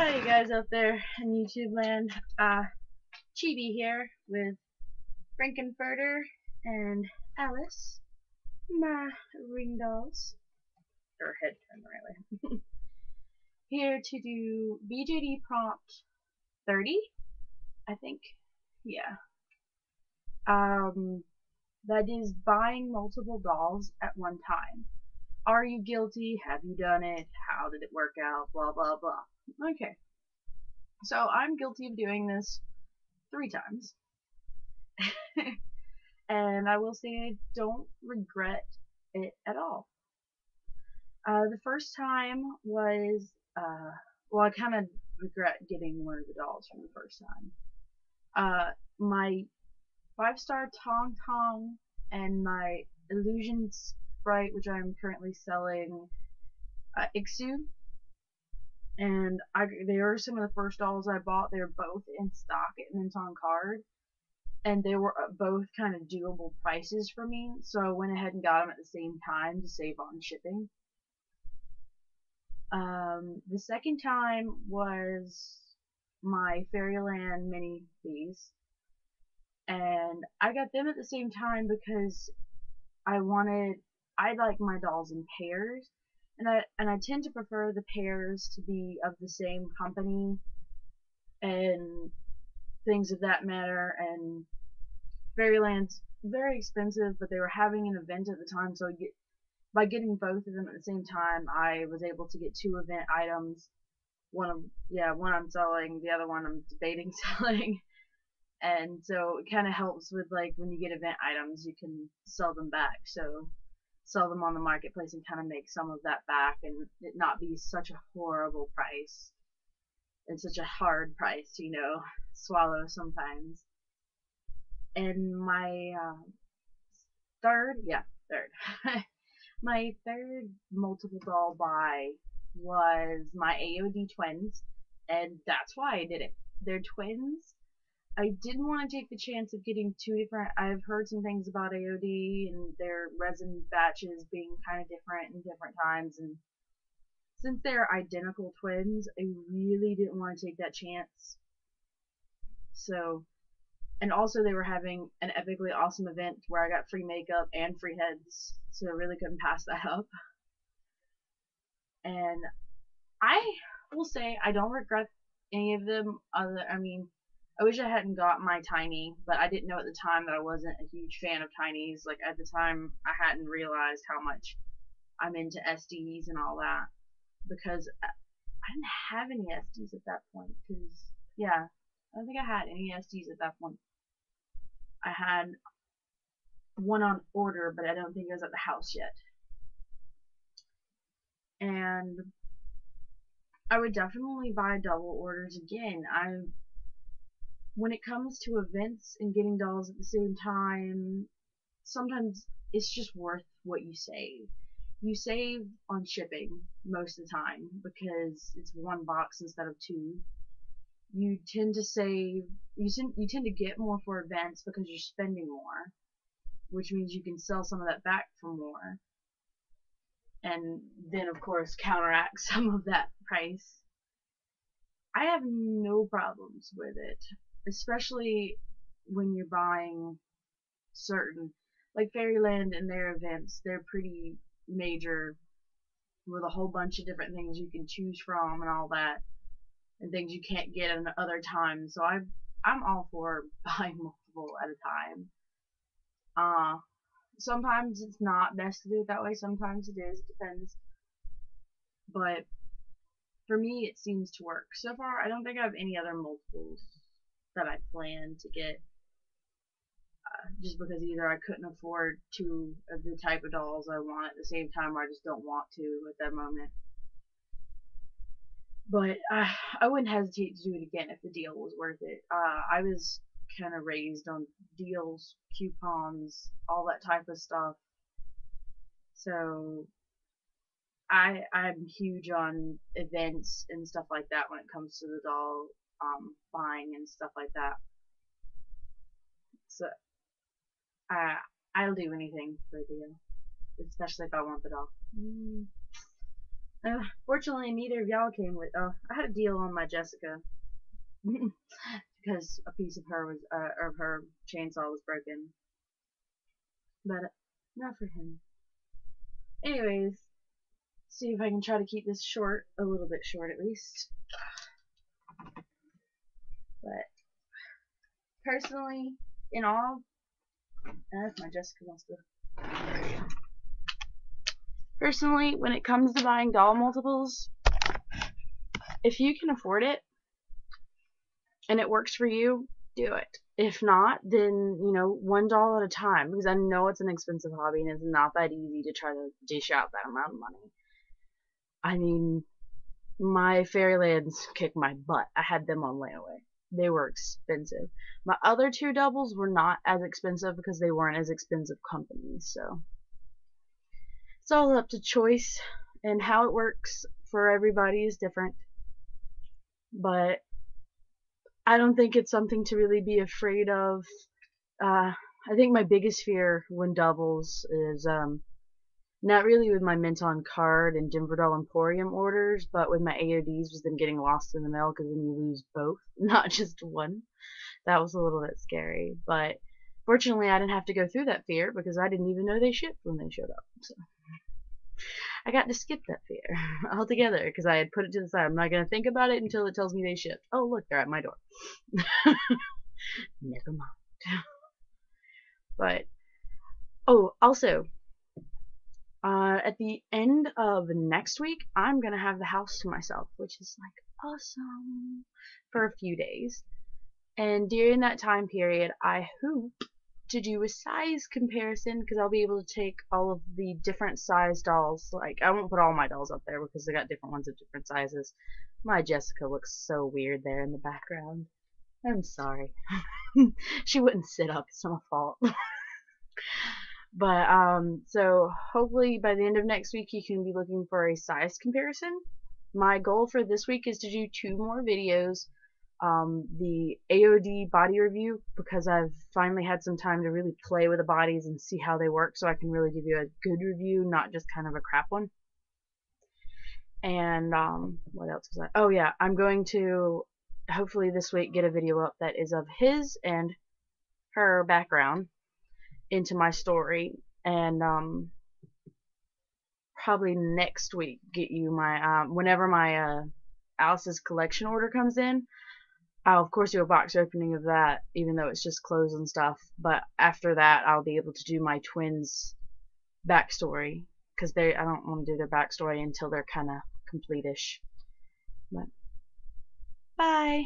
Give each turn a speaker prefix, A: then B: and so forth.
A: Hi, you guys out there in YouTube land. Chibi here with Frankenfurter and Alice, my ring dolls, or head turned the right way. Here to do BJD Prompt 30, I think. Yeah. That is buying multiple dolls at one time. Are you guilty? Have you done it? How did it work out? Blah blah blah. Okay. So I'm guilty of doing this 3 times. And I will say I don't regret it at all. The first time was, well, I kind of regret getting one of the dolls from the first time. My 5-star Tong Tong and my Illusion Sprite, which I'm currently selling, Ixu, and they were some of the first dolls I bought. They were both in stock at Mint on Card, and they were both kind of doable prices for me, so I went ahead and got them at the same time to save on shipping. The second time was my Fairyland mini bees, and I got them at the same time because I like my dolls in pairs, and I tend to prefer the pairs to be of the same company and things of that matter. And Fairyland's very expensive, but they were having an event at the time, so by getting both of them at the same time, I was able to get 2 event items. One I'm selling, the other one I'm debating selling. And so it kind of helps with, like, when you get event items, you can sell them back. So sell them on the marketplace and kind of make some of that back, and it not be such a horrible price and such a hard price to, swallow sometimes. And my third. My third multiple doll buy was my AOD twins, and that's why I did it. They're twins. I didn't want to take the chance of getting 2 different. I've heard some things about AOD and their resin batches being kind of different in different times, and since they're identical twins, I really didn't want to take that chance. So, and also they were having an epically awesome event where I got free makeup and free heads, so I really couldn't pass that up. And I will say I don't regret any of them. I wish I hadn't got my tiny, but I didn't know at the time that I wasn't a huge fan of tinies. Like, at the time, I hadn't realized how much I'm into SDs and all that, because I didn't have any SDs at that point. Because, yeah, I don't think I had any SDs at that point. I had one on order, but I don't think it was at the house yet. And I would definitely buy double orders again. When it comes to events and getting dolls at the same time, sometimes it's just worth what you save. You save on shipping most of the time because it's 1 box instead of 2. You tend to save, you tend to get more for events because you're spending more, which means you can sell some of that back for more, and then of course counteract some of that price. I have no problems with it, especially when you're buying certain, like Fairyland and their events. They're pretty major with a whole bunch of different things you can choose from and all that, and things you can't get in other times. So I'm all for buying multiple at a time. Sometimes it's not best to do it that way. Sometimes it is. It depends. But for me, it seems to work. So far, I don't think I have any other multiples that I plan to get, just because either I couldn't afford 2 of the type of dolls I want at the same time, or I just don't want to at that moment. But I wouldn't hesitate to do it again if the deal was worth it. I was kind of raised on deals, coupons, all that type of stuff. So I'm huge on events and stuff like that when it comes to the doll buying and stuff like that. So I'll do anything for a deal, especially if I want the doll. Fortunately, neither of y'all came with. Oh, I had a deal on my Jessica because a piece of her was, of her chainsaw was broken, but not for him. Anyways, see if I can try to keep this short, a little bit short at least. But personally, in all, if my Jessica wants to. Personally, when it comes to buying doll multiples, if you can afford it and it works for you, do it. If not, then, one doll at a time, because I know it's an expensive hobby and it's not that easy to try to dish out that amount of money. I mean, my Fairylands kicked my butt. I had them on layaway. They were expensive. My other two doubles were not as expensive because they weren't as expensive companies, so it's all up to choice, and how it works for everybody is different. But I don't think it's something to really be afraid of. I think my biggest fear when doubles is not really with my Mint on Card and Denver Doll Emporium orders, but with my AODs was them getting lost in the mail because then you lose both, not just one. That was a little bit scary, but fortunately I didn't have to go through that fear because I didn't even know they shipped when they showed up. So I got to skip that fear altogether because I had put it to the side. I'm not going to think about it until it tells me they shipped. Oh, look, they're at my door. Never mind. But, oh, also, at the end of next week, I'm going to have the house to myself, which is like awesome, for a few days. And during that time period, I hope to do a size comparison because I'll be able to take all of the different size dolls. Like, I won't put all my dolls up there because they got different ones of different sizes. My Jessica looks so weird there in the background. I'm sorry. She wouldn't sit up. It's not my fault. But so hopefully by the end of next week you can be looking for a size comparison. My goal for this week is to do 2 more videos. The AOD body review, because I've finally had some time to really play with the bodies and see how they work, so I can really give you a good review, not just kind of a crap one. And what else was I? Oh yeah, I'm going to hopefully this week get a video up that is of his and her background into my story, and probably next week get you my whenever my Alice's collection order comes in. I'll of course do a box opening of that, even though it's just clothes and stuff. But after that, I'll be able to do my twins' backstory because I don't want to do their backstory until they're kind of complete-ish. But bye.